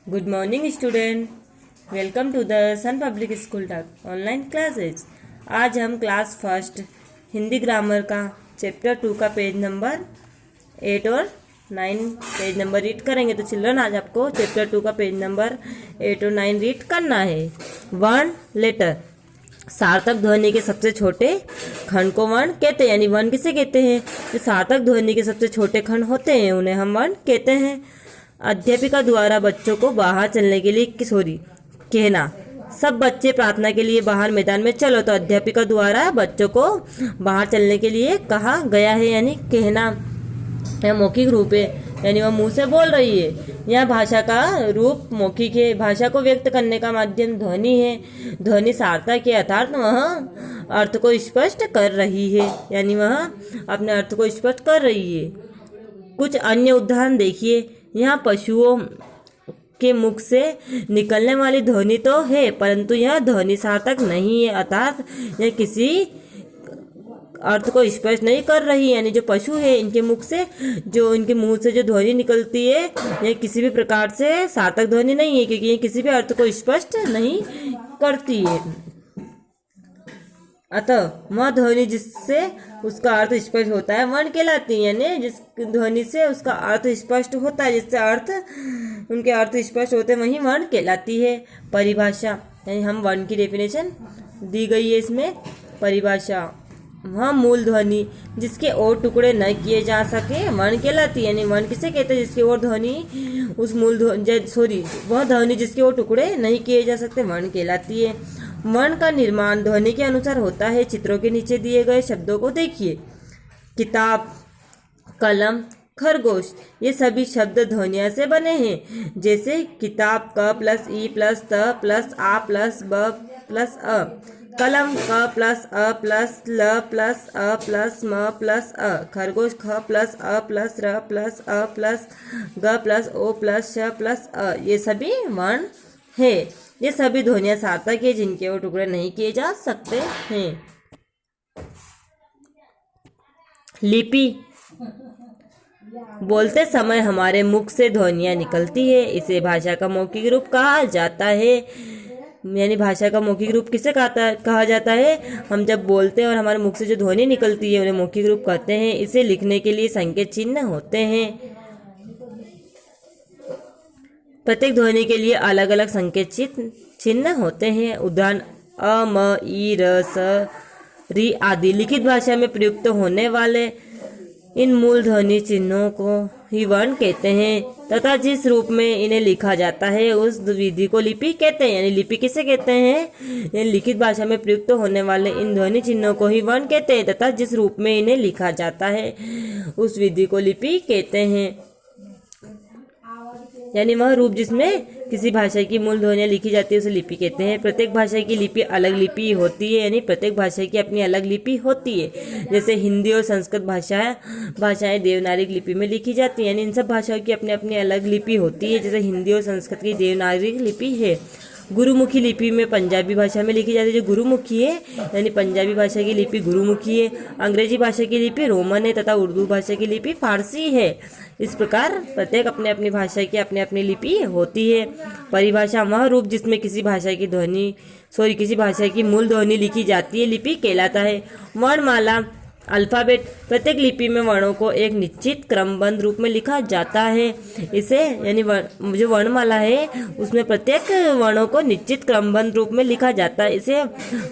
Good morning student. Welcome to the Sun Public School Talk online classes. आज हम class first Hindi grammar का chapter 2 का page number 8 और 9 page number read करेंगे। तो चिल्ड्रन आज आपको चैप्टर 2 का पेज नंबर 8 और 9 रीड करना है। वर्ण लेटर, सार्थक ध्वनि के सबसे छोटे खंड को वर्ण कहते हैं। यानी वर्ण किसे कहते हैं? जो सार्थक ध्वनि के सबसे छोटे खंड होते हैं उन्हें हम वर्ण कहते हैं। अध्यापिका द्वारा बच्चों को बाहर चलने के लिए कहना। सब बच्चे प्रार्थना के लिए बाहर मैदान में चलो। तो अध्यापिका द्वारा बच्चों को बाहर चलने के लिए कहा गया है, यानी कहना। यह मौखिक रूप है, यानी वह मुंह से बोल रही है। यह भाषा का रूप मौखिक है। भाषा को व्यक्त करने का माध्यम ध्वनि है। ध्वनि सार्थक है अर्थात वह अर्थ को स्पष्ट कर रही है, यानी वह अपने अर्थ को स्पष्ट कर रही है। कुछ अन्य उदाहरण देखिए। यहाँ पशुओं के मुख से निकलने वाली ध्वनि तो है, परंतु यह ध्वनि सार्थक नहीं है, अर्थात यह किसी अर्थ को स्पष्ट नहीं कर रही। यानी जो पशु है इनके मुख से जो इनके मुंह से जो ध्वनि निकलती है यह किसी भी प्रकार से सार्थक ध्वनि नहीं है, क्योंकि यह किसी भी अर्थ को स्पष्ट नहीं करती है। अतः वह ध्वनि जिससे उसका अर्थ स्पष्ट होता है वर्ण कहलाती है। यानी जिस ध्वनि से उसका अर्थ स्पष्ट होता है, जिससे उनके अर्थ स्पष्ट होते हैं, वही वर्ण कहलाती है। परिभाषा, यानी हम वर्ण की डेफिनेशन दी गई है इसमें। परिभाषा, वह मूल ध्वनि जिसके और टुकड़े न किए जा सके वर्ण कहलाती है। यानी वर्ण किसे कहते हैं? जिसके और ध्वनि उस मूल वह ध्वनि जिसके और टुकड़े नहीं किए जा सकते वर्ण कहलाती है। वर्ण का निर्माण ध्वनि के अनुसार होता है। चित्रों के नीचे दिए गए शब्दों को देखिए। किताब, कलम, खरगोश, ये सभी शब्द ध्वनियों से बने हैं। जैसे किताब क प्लस ई प्लस त प्लस आ प्लस ब प्लस अ, कलम क प्लस अ प्लस ल प्लस अ प्लस म प्लस अ, खरगोश ख प्लस अ प्लस र प्लस अ प्लस ग प्लस ओ प्लस श प्लस अ, ये सभी वर्ण है। ये सभी ध्वनियाँ सार्थक है जिनके वो टुकड़े नहीं किए जा सकते हैं। लिपि, बोलते समय हमारे मुख से ध्वनियाँ निकलती है, इसे भाषा का मौखिक रूप कहा जाता है। यानी भाषा का मौखिक रूप किसे कहा जाता है? हम जब बोलते हैं और हमारे मुख से जो ध्वनि निकलती है उन्हें मौखिक रूप कहते हैं। इसे लिखने के लिए संकेत चिन्ह होते हैं। प्रत्येक ध्वनि के लिए अलग अलग संकेत चिन्ह होते हैं। उदाहरण अ, म, ई, र, स, री आदि। लिखित भाषा में प्रयुक्त होने वाले इन मूल ध्वनि चिन्हों को ही वर्ण कहते हैं तथा जिस रूप में इन्हें लिखा जाता है उस विधि को लिपि कहते हैं। यानी लिपि किसे कहते हैं? लिखित भाषा में प्रयुक्त होने वाले इन ध्वनि चिन्हों को ही वर्ण कहते हैं तथा जिस रूप में इन्हें लिखा जाता है उस विधि को लिपि कहते हैं। यानी वह रूप जिसमें किसी भाषा की मूल ध्वनियाँ लिखी जाती है उसे लिपि कहते हैं। प्रत्येक भाषा की लिपि अलग लिपि होती है, यानी प्रत्येक भाषा की अपनी अलग लिपि होती है। जैसे हिंदी और संस्कृत भाषाएं देवनागरी लिपि में लिखी जाती हैं। यानी इन सब भाषाओं की अपनी अपनी अलग लिपि होती है। जैसे हिंदी और संस्कृत की देवनागरी लिपि है। गुरुमुखी लिपि में पंजाबी भाषा में लिखी जाती है जो गुरुमुखी है, यानी पंजाबी भाषा की लिपि गुरुमुखी है। अंग्रेजी भाषा की लिपि रोमन है तथा उर्दू भाषा की लिपि फारसी है। इस प्रकार प्रत्येक अपने अपनी भाषा की अपनी अपनी लिपि होती है। परिभाषा, वह रूप जिसमें किसी भाषा की मूल ध्वनि लिखी जाती है लिपि कहलाता है। वर्णमाला, अल्फाबेट, प्रत्येक लिपि में वर्णों को एक निश्चित क्रमबद्ध रूप में लिखा जाता है। इसे यानी जो वर्णमाला है उसमें प्रत्येक वर्णों को निश्चित क्रमबद्ध रूप में लिखा जाता है, इसे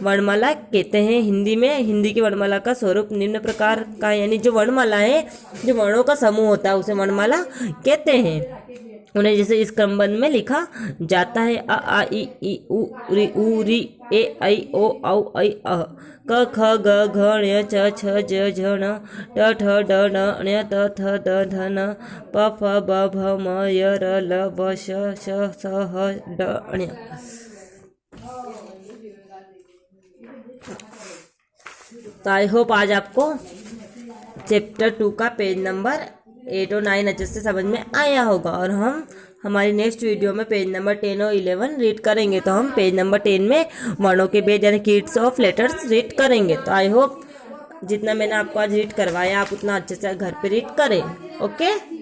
वर्णमाला कहते हैं। हिंदी की वर्णमाला का स्वरूप निम्न प्रकार का, यानी जो वर्णमाला है जो वर्णों का समूह होता है उसे वर्णमाला कहते हैं। उन्हें जैसे इस क्रमबद्ध में लिखा जाता है। अ, आ, ई, उ, री, ए, ऐ, ओ, औ, ऐ, अ, क, ख, ग, घ, ङ, च, छ, ज, झ, ण, ट, ठ, ड, ण, ण, त, थ, द, ध, न, प, फ, ब, भ, म, य, र, ल, व, श, स, ह, ड, ण। तो आई होप आज आपको चैप्टर 2 का पेज नंबर 8 और 9 अच्छे से समझ में आया होगा। और हम हमारी नेक्स्ट वीडियो में पेज नंबर 10 और 11 रीड करेंगे। तो हम पेज नंबर 10 में वर्णों के भेद यानी किड्स ऑफ लेटर्स रीड करेंगे। तो आई होप जितना मैंने आपको आज रीड करवाया आप उतना अच्छे से घर पे रीड करें। ओके।